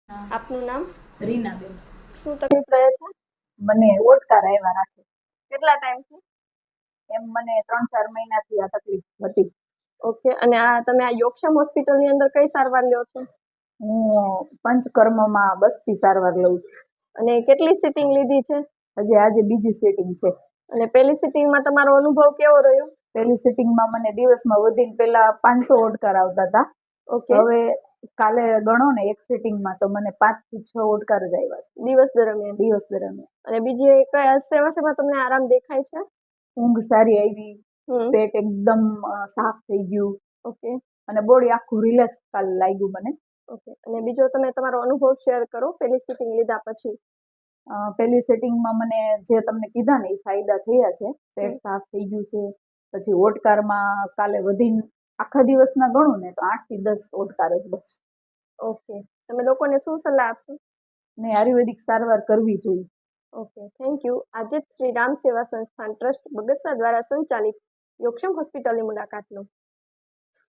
આપનું નામ? રીનાબેન. શું તકલીફ રહે છે? મને ઓડકાર આવ્યા રાખે. કેટલા ટાઈમથી? એમ મને 3-4 મહિનાથી આ તકલીફ હતી. ઓકે. અને તમે આ યોગક્ષમ હોસ્પિટલની અંદર કઈ સારવાર લ્યો છો? હું પંચકર્મમાં બસતી સારવાર લઉં છું. અને કેટલી સિટિંગ લીધી છે? હજી આજે બીજી સિટિંગ છે. અને પહેલી સિટિંગમાં તમારો અનુભવ કેવો રહ્યો? પહેલી સિટિંગમાં મને દિવસમાં વધીને પહેલા 500 ઓડકાર આવતા હતા. ઓકે. હવે કાલે ગણો ને એક સિટિંગમાં તો મને 5 થી 6 ઓડકાર જ આવ્યા છે દિવસ દરમિયાન? દિવસ દરમિયાન. અને બીજી કયા સેવામાં તમને આરામ દેખાય છે? ઊંઘ સારી આવી, હમ. પેટ એકદમ સાફ થઈ ગયું ઓકે. અને બોડી આખું રિલેક્સ કાલે લાગ્યું મને. ઓકે. અને બીજો તમે તમારો અનુભવ શેર કરો પહેલી સિટિંગ લીધા પછી. પહેલી સેટિંગમાં મને જે તમને કીધા ને એ ફાયદા થયા છે. પેટ સાફ થઈ ગયું છે. પછી ઓડકારમાં કાલે વધીને આખા દિવસના ગણું ને તો 8 થી 10 ઓડકાર જ બસ. ઓકે. તમે લોકોને શું સલાહ આપશો? ને આયુર્વેદિક સારવાર કરવી જોઈએ. Okay, thank you. આજે જ શ્રી રામ સેવા સંસ્થાન ટ્રસ્ટ બગસરા દ્વારા સંચાલિત યોગક્ષમ હોસ્પિટલની મુલાકાત લો.